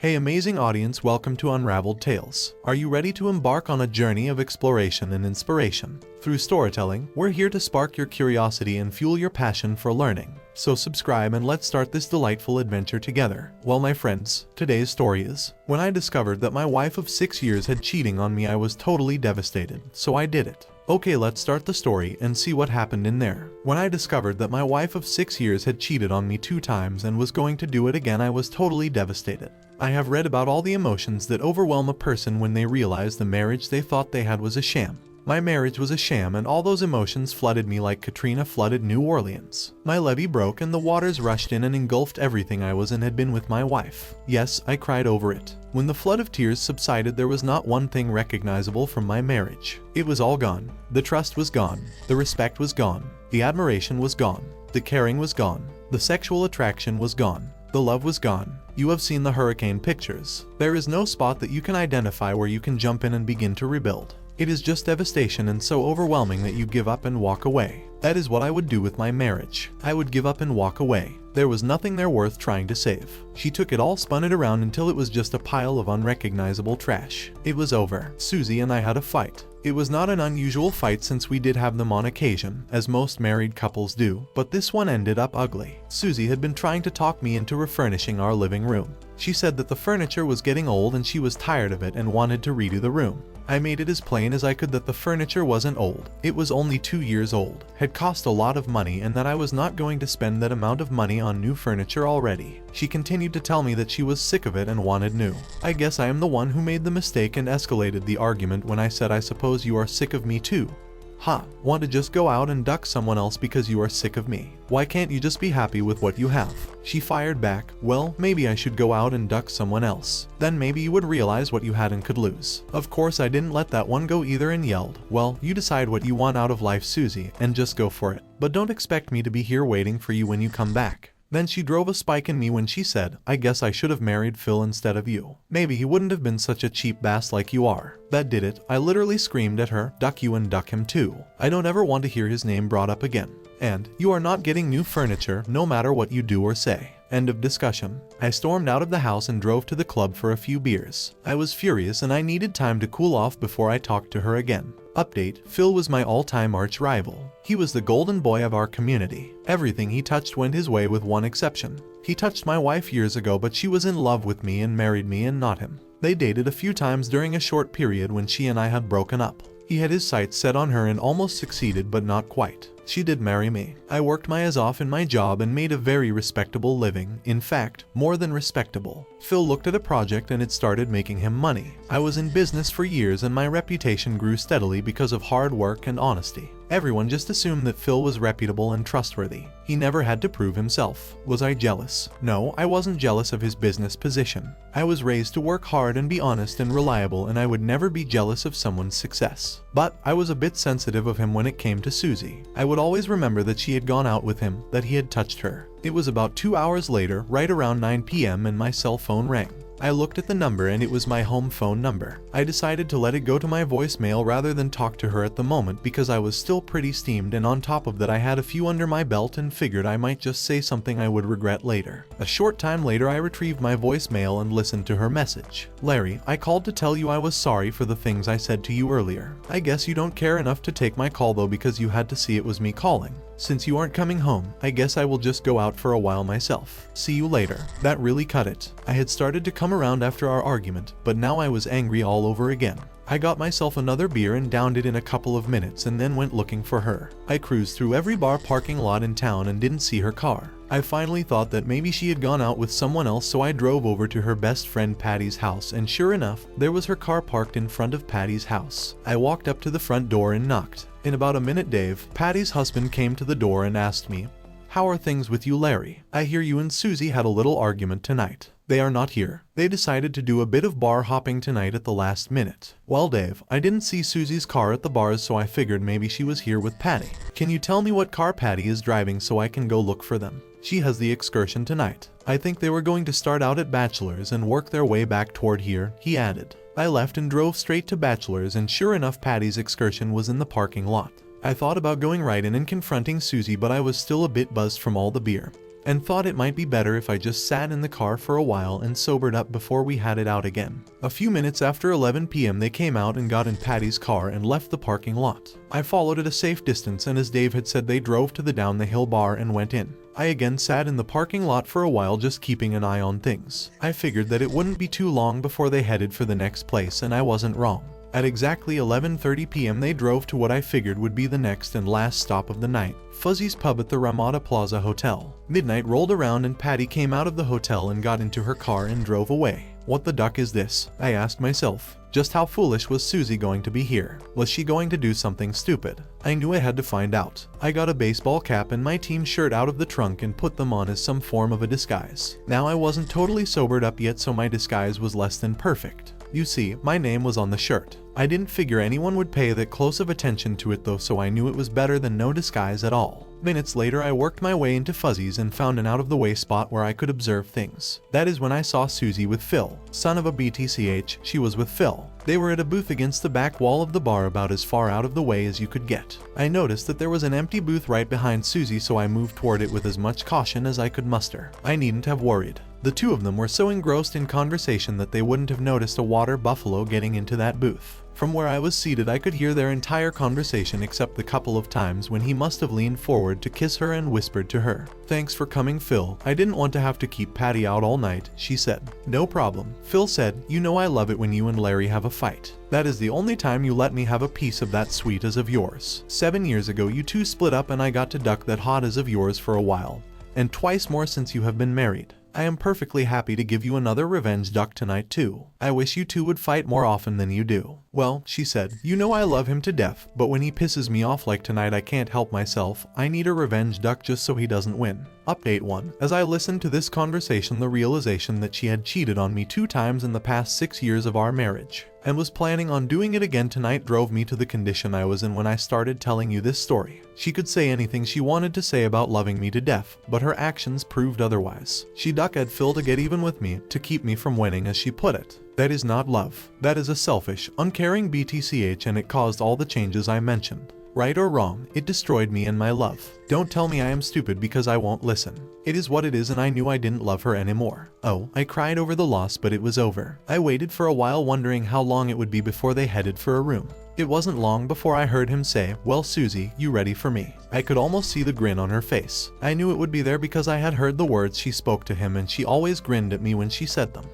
Hey amazing audience, welcome to Unraveled Tales. Are you ready to embark on a journey of exploration and inspiration? Through storytelling, we're here to spark your curiosity and fuel your passion for learning. So subscribe and let's start this delightful adventure together. Well my friends, today's story is, when I discovered that my wife of 6 years had cheating on me, I was totally devastated, so I did it. Okay, let's start the story and see what happened in there. When I discovered that my wife of 6 years had cheated on me 2 times and was going to do it again, I was totally devastated. I have read about all the emotions that overwhelm a person when they realize the marriage they thought they had was a sham. My marriage was a sham, and all those emotions flooded me like Katrina flooded New Orleans. My levee broke and the waters rushed in and engulfed everything I was and had been with my wife. Yes, I cried over it. When the flood of tears subsided, there was not one thing recognizable from my marriage. It was all gone. The trust was gone. The respect was gone. The admiration was gone. The caring was gone. The sexual attraction was gone. The love was gone. You have seen the hurricane pictures. There is no spot that you can identify where you can jump in and begin to rebuild. It is just devastation and so overwhelming that you give up and walk away. That is what I would do with my marriage. I would give up and walk away. There was nothing there worth trying to save. She took it all, spun it around until it was just a pile of unrecognizable trash. It was over. Susie and I had a fight. It was not an unusual fight since we did have them on occasion, as most married couples do, but this one ended up ugly. Susie had been trying to talk me into refurnishing our living room. She said that the furniture was getting old and she was tired of it and wanted to redo the room. I made it as plain as I could that the furniture wasn't old. It was only 2 years old, had cost a lot of money, and that I was not going to spend that amount of money on new furniture already. She continued to tell me that she was sick of it and wanted new. I guess I am the one who made the mistake and escalated the argument when I said, I suppose you are sick of me too. Ha, want to just go out and duck someone else because you are sick of me? Why can't you just be happy with what you have? She fired back, well, maybe I should go out and duck someone else. Then maybe you would realize what you had and could lose. Of course I didn't let that one go either and yelled, well, you decide what you want out of life, Susie, and just go for it. But don't expect me to be here waiting for you when you come back. Then she drove a spike in me when she said, I guess I should have married Phil instead of you. Maybe he wouldn't have been such a cheap bass like you are. That did it. I literally screamed at her, duck you and duck him too. I don't ever want to hear his name brought up again. And you are not getting new furniture no matter what you do or say. End of discussion. I stormed out of the house and drove to the club for a few beers. I was furious and I needed time to cool off before I talked to her again. Update, Phil was my all-time arch rival. He was the golden boy of our community. Everything he touched went his way with one exception. He touched my wife years ago, but she was in love with me and married me and not him. They dated a few times during a short period when she and I had broken up. He had his sights set on her and almost succeeded, but not quite. She did marry me. I worked my ass off in my job and made a very respectable living. In fact, more than respectable. Phil looked at a project and it started making him money. I was in business for years and my reputation grew steadily because of hard work and honesty. Everyone just assumed that Phil was reputable and trustworthy. He never had to prove himself. Was I jealous? No, I wasn't jealous of his business position. I was raised to work hard and be honest and reliable, and I would never be jealous of someone's success. But I was a bit sensitive of him when it came to Susie. I would always remember that she had gone out with him, that he had touched her. It was about 2 hours later, right around 9 p.m., and my cell phone rang. I looked at the number and it was my home phone number. I decided to let it go to my voicemail rather than talk to her at the moment because I was still pretty steamed, and on top of that I had a few under my belt and figured I might just say something I would regret later. A short time later I retrieved my voicemail and listened to her message. Larry, I called to tell you I was sorry for the things I said to you earlier. I guess you don't care enough to take my call though because you had to see it was me calling. Since you aren't coming home, I guess I will just go out for a while myself. See you later. That really cut it. I had started to come around after our argument, but now I was angry all over again. I got myself another beer and downed it in a couple of minutes and then went looking for her. I cruised through every bar parking lot in town and didn't see her car. I finally thought that maybe she had gone out with someone else, so I drove over to her best friend Patty's house, and sure enough, there was her car parked in front of Patty's house. I walked up to the front door and knocked. In about a minute, Dave, Patty's husband, came to the door and asked me, "How are things with you, Larry? I hear you and Susie had a little argument tonight." They are not here. They decided to do a bit of bar hopping tonight at the last minute. Well, Dave, I didn't see Susie's car at the bars, so I figured maybe she was here with Patty. Can you tell me what car Patty is driving so I can go look for them? She has the excursion tonight. I think they were going to start out at Bachelor's and work their way back toward here, he added. I left and drove straight to Bachelor's, and sure enough Patty's excursion was in the parking lot. I thought about going right in and confronting Susie, but I was still a bit buzzed from all the beer. and thought it might be better if I just sat in the car for a while and sobered up before we had it out again. A few minutes after 11 p.m. they came out and got in Patty's car and left the parking lot. I followed at a safe distance, and as Dave had said, they drove to the down the hill bar and went in. I again sat in the parking lot for a while, just keeping an eye on things. I figured that it wouldn't be too long before they headed for the next place, and I wasn't wrong. At exactly 11:30 p.m. they drove to what I figured would be the next and last stop of the night, Fuzzy's Pub at the Ramada Plaza Hotel. Midnight rolled around and Patty came out of the hotel and got into her car and drove away. What the duck is this? I asked myself. Just how foolish was Susie going to be here? Was she going to do something stupid? I knew I had to find out. I got a baseball cap and my team shirt out of the trunk and put them on as some form of a disguise. Now I wasn't totally sobered up yet, so my disguise was less than perfect. You see, my name was on the shirt. I didn't figure anyone would pay that close of attention to it though, so I knew it was better than no disguise at all. Minutes later I worked my way into Fuzzy's and found an out-of-the-way spot where I could observe things. That is when I saw Susie with Phil, son of a BTCH. She was with Phil. They were at a booth against the back wall of the bar, about as far out of the way as you could get. I noticed that there was an empty booth right behind Susie, so I moved toward it with as much caution as I could muster. I needn't have worried. The two of them were so engrossed in conversation that they wouldn't have noticed a water buffalo getting into that booth. From where I was seated I could hear their entire conversation except the couple of times when he must have leaned forward to kiss her and whispered to her, "Thanks for coming, Phil. I didn't want to have to keep Patty out all night," she said. "No problem," Phil said. "You know I love it when you and Larry have a fight. That is the only time you let me have a piece of that sweet as of yours. 7 years ago you two split up and I got to duck that hot as of yours for a while, and twice more since you have been married. I am perfectly happy to give you another revenge duck tonight too. I wish you two would fight more often than you do." "Well," she said, "you know I love him to death, but when he pisses me off like tonight I can't help myself. I need a revenge duck just so he doesn't win." Update 1. As I listened to this conversation, the realization that she had cheated on me 2 times in the past 6 years of our marriage, and was planning on doing it again tonight, drove me to the condition I was in when I started telling you this story. She could say anything she wanted to say about loving me to death, but her actions proved otherwise. She ducked Phil to get even with me, to keep me from winning, as she put it. That is not love. That is a selfish, uncaring BTCH, and it caused all the changes I mentioned. Right or wrong, it destroyed me and my love. Don't tell me I am stupid because I won't listen. It is what it is, and I knew I didn't love her anymore. Oh, I cried over the loss, but it was over. I waited for a while, wondering how long it would be before they headed for a room. It wasn't long before I heard him say, "Well, Susie, you ready for me?" I could almost see the grin on her face. I knew it would be there because I had heard the words she spoke to him, and she always grinned at me when she said them. ...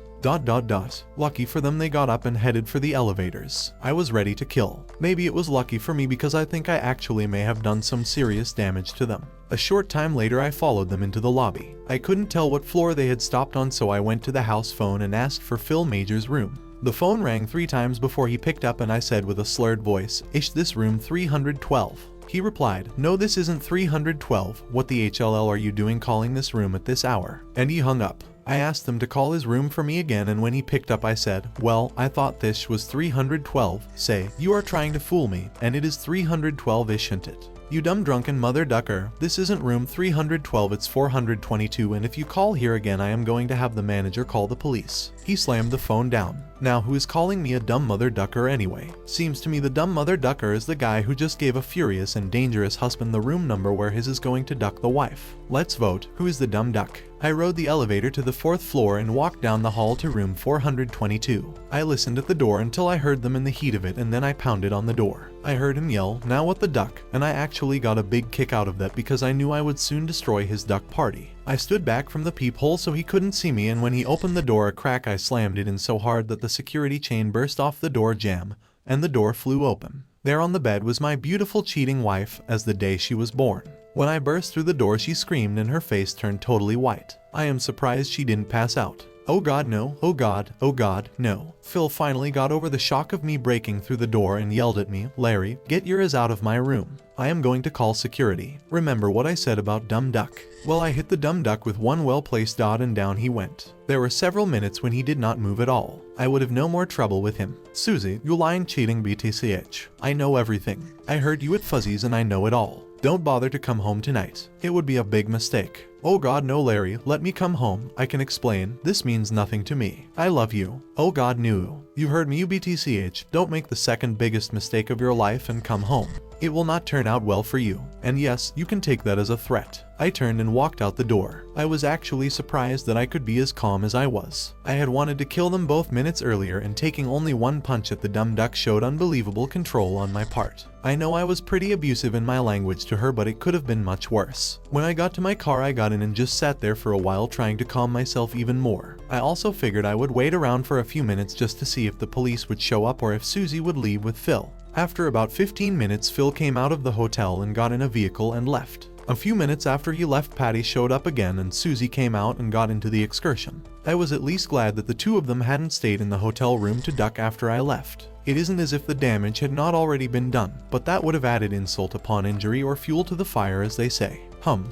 Lucky for them they got up and headed for the elevators. I was ready to kill. Maybe it was lucky for me because I think I actually may have done some serious damage to them. A short time later I followed them into the lobby. I couldn't tell what floor they had stopped on, so I went to the house phone and asked for Phil Major's room. The phone rang 3 times before he picked up, and I said with a slurred voice, "Ish, this room 312. He replied, "No, this isn't 312. What the HLL are you doing calling this room at this hour?" And he hung up. I asked them to call his room for me again, and when he picked up I said, "Well, I thought this was 312. Say, you are trying to fool me, and it is 312, isn't it? You dumb drunken mother ducker, this isn't room 312, it's 422, and if you call here again I am going to have the manager call the police." He slammed the phone down. Now who is calling me a dumb mother ducker anyway? Seems to me the dumb mother ducker is the guy who just gave a furious and dangerous husband the room number where his is going to duck the wife. Let's vote, who is the dumb duck? I rode the elevator to the 4th floor and walked down the hall to room 422. I listened at the door until I heard them in the heat of it, and then I pounded on the door. I heard him yell, "Now what the duck?" and I actually got a big kick out of that because I knew I would soon destroy his duck party. I stood back from the peephole so he couldn't see me, and when he opened the door a crack I slammed it in so hard that the security chain burst off the door jamb, and the door flew open. There on the bed was my beautiful cheating wife as the day she was born. When I burst through the door she screamed and her face turned totally white. I am surprised she didn't pass out. Oh God, no, oh God, no. Phil finally got over the shock of me breaking through the door and yelled at me, "Larry, get your ass out of my room. I am going to call security. Remember what I said about dumb duck?" Well, I hit the dumb duck with one well-placed dot and down he went. There were several minutes when he did not move at all. I would have no more trouble with him. "Susie, you lying cheating BTCH. I know everything. I heard you at Fuzzy's and I know it all. Don't bother to come home tonight. It would be a big mistake." "Oh God, no, Larry, let me come home. I can explain. This means nothing to me. I love you." "Oh God, no. You heard me, you BTCH. Don't make the second biggest mistake of your life and come home." It will not turn out well for you. And yes, you can take that as a threat. I turned and walked out the door. I was actually surprised that I could be as calm as I was. I had wanted to kill them both minutes earlier, and taking only one punch at the dumb duck showed unbelievable control on my part. I know I was pretty abusive in my language to her, but it could have been much worse. When I got to my car, I got in and just sat there for a while trying to calm myself even more. I also figured I would wait around for a few minutes just to see if the police would show up or if Susie would leave with Phil. After about 15 minutes, Phil came out of the hotel and got in a vehicle and left. A few minutes after he left, Patty showed up again and Susie came out and got into the excursion. I was at least glad that the two of them hadn't stayed in the hotel room to duck after I left. It isn't as if the damage had not already been done, but that would have added insult upon injury, or fuel to the fire, as they say.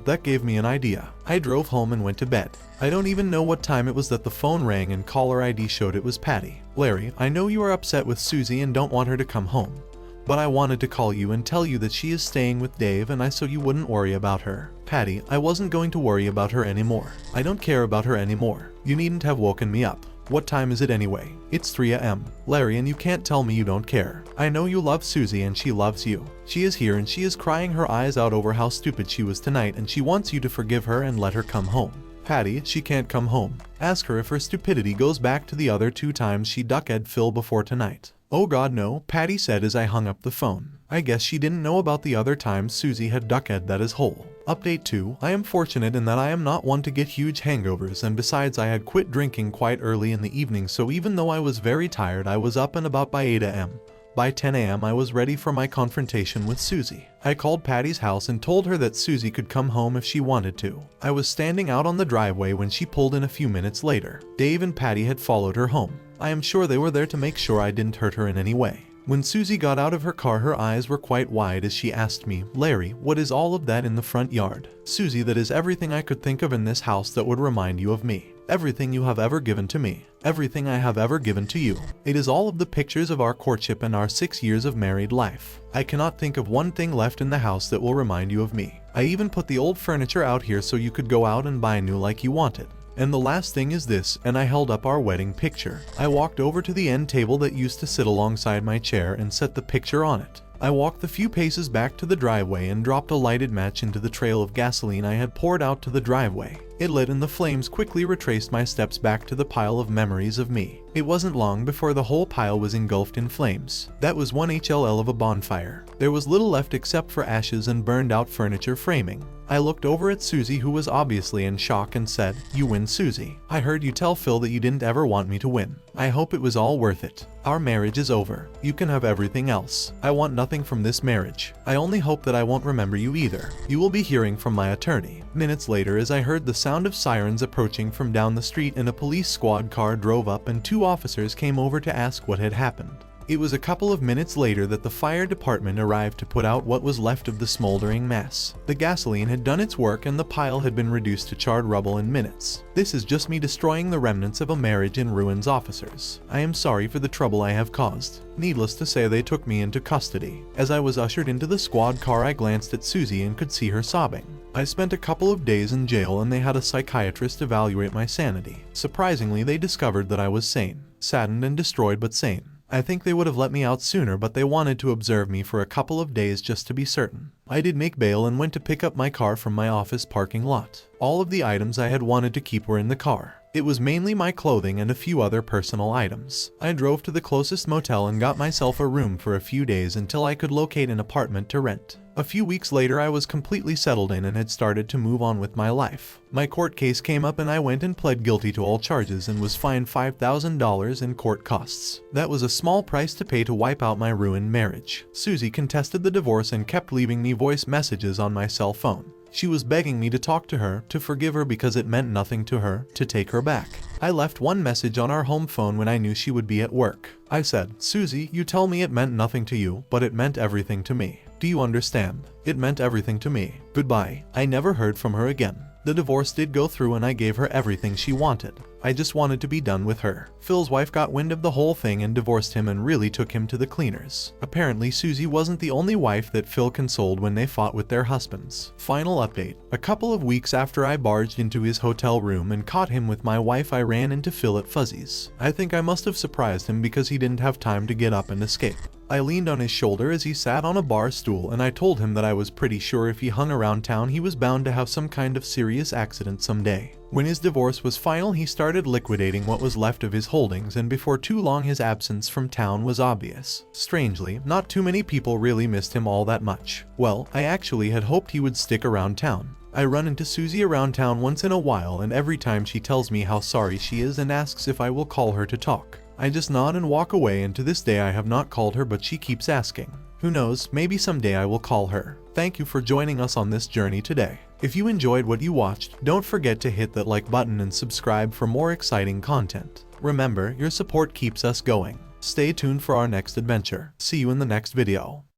That gave me an idea. I drove home and went to bed. I don't even know what time it was that the phone rang and caller ID showed it was Patty. Larry, I know you are upset with Susie and don't want her to come home, but I wanted to call you and tell you that she is staying with Dave and I, so you wouldn't worry about her. Patty, I wasn't going to worry about her anymore. I don't care about her anymore. You needn't have woken me up. What time is it anyway? It's 3 a.m. Larry, and you can't tell me you don't care. I know you love Susie and she loves you. She is here and she is crying her eyes out over how stupid she was tonight, and she wants you to forgive her and let her come home. Patty, she can't come home. Ask her if her stupidity goes back to the other 2 times she ducked Phil before tonight. Oh God, no, Patty said as I hung up the phone. I guess she didn't know about the other times Susie had ducked that is whole. Update 2. I am fortunate in that I am not one to get huge hangovers, and besides I had quit drinking quite early in the evening, so even though I was very tired, I was up and about by 8 a.m. By 10 a.m. I was ready for my confrontation with Susie. I called Patty's house and told her that Susie could come home if she wanted to. I was standing out on the driveway when she pulled in a few minutes later. Dave and Patty had followed her home. I am sure they were there to make sure I didn't hurt her in any way. When Susie got out of her car, her eyes were quite wide as she asked me, Larry, what is all of that in the front yard? Susie, that is everything I could think of in this house that would remind you of me. Everything you have ever given to me. Everything I have ever given to you. It is all of the pictures of our courtship and our 6 years of married life. I cannot think of one thing left in the house that will remind you of me. I even put the old furniture out here so you could go out and buy new like you wanted. And the last thing is this, and I held up our wedding picture. I walked over to the end table that used to sit alongside my chair and set the picture on it. I walked the few paces back to the driveway and dropped a lighted match into the trail of gasoline I had poured out to the driveway. It lit and the flames quickly retraced my steps back to the pile of memories of me. It wasn't long before the whole pile was engulfed in flames. That was one HLL of a bonfire. There was little left except for ashes and burned out furniture framing. I looked over at Susie, who was obviously in shock, and said, You win, Susie. I heard you tell Phil that you didn't ever want me to win. I hope it was all worth it. Our marriage is over. You can have everything else. I want nothing from this marriage. I only hope that I won't remember you either. You will be hearing from my attorney. Minutes later, as I heard the sound of sirens approaching from down the street, and a police squad car drove up and 2 officers came over to ask what had happened. It was a couple of minutes later that the fire department arrived to put out what was left of the smoldering mess. The gasoline had done its work and the pile had been reduced to charred rubble in minutes. This is just me destroying the remnants of a marriage in ruins, officers. I am sorry for the trouble I have caused. Needless to say, they took me into custody. As I was ushered into the squad car, I glanced at Susie and could see her sobbing. I spent a couple of days in jail and they had a psychiatrist evaluate my sanity. Surprisingly, they discovered that I was sane. Saddened and destroyed, but sane. I think they would have let me out sooner, but they wanted to observe me for a couple of days just to be certain. I did make bail and went to pick up my car from my office parking lot. All of the items I had wanted to keep were in the car. It was mainly my clothing and a few other personal items. I drove to the closest motel and got myself a room for a few days until I could locate an apartment to rent. A few weeks later, I was completely settled in and had started to move on with my life. My court case came up and I went and pled guilty to all charges and was fined $5,000 in court costs. That was a small price to pay to wipe out my ruined marriage. Susie contested the divorce and kept leaving me voice messages on my cell phone. She was begging me to talk to her, to forgive her because it meant nothing to her, to take her back. I left one message on our home phone when I knew she would be at work. I said, Susie, you tell me it meant nothing to you, but it meant everything to me. Do you understand? It meant everything to me. Goodbye. I never heard from her again. The divorce did go through and I gave her everything she wanted. I just wanted to be done with her. Phil's wife got wind of the whole thing and divorced him and really took him to the cleaners. Apparently, Susie wasn't the only wife that Phil consoled when they fought with their husbands. Final update. A couple of weeks after I barged into his hotel room and caught him with my wife, I ran into Phil at Fuzzy's. I think I must have surprised him because he didn't have time to get up and escape. I leaned on his shoulder as he sat on a bar stool and I told him that I was pretty sure if he hung around town he was bound to have some kind of serious accident someday. When his divorce was final, he started liquidating what was left of his holdings, and before too long his absence from town was obvious. Strangely, not too many people really missed him all that much. Well, I actually had hoped he would stick around town. I run into Susie around town once in a while, and every time she tells me how sorry she is and asks if I will call her to talk. I just nod and walk away, and to this day I have not called her, but she keeps asking. Who knows, maybe someday I will call her. Thank you for joining us on this journey today. If you enjoyed what you watched, don't forget to hit that like button and subscribe for more exciting content. Remember, your support keeps us going. Stay tuned for our next adventure. See you in the next video.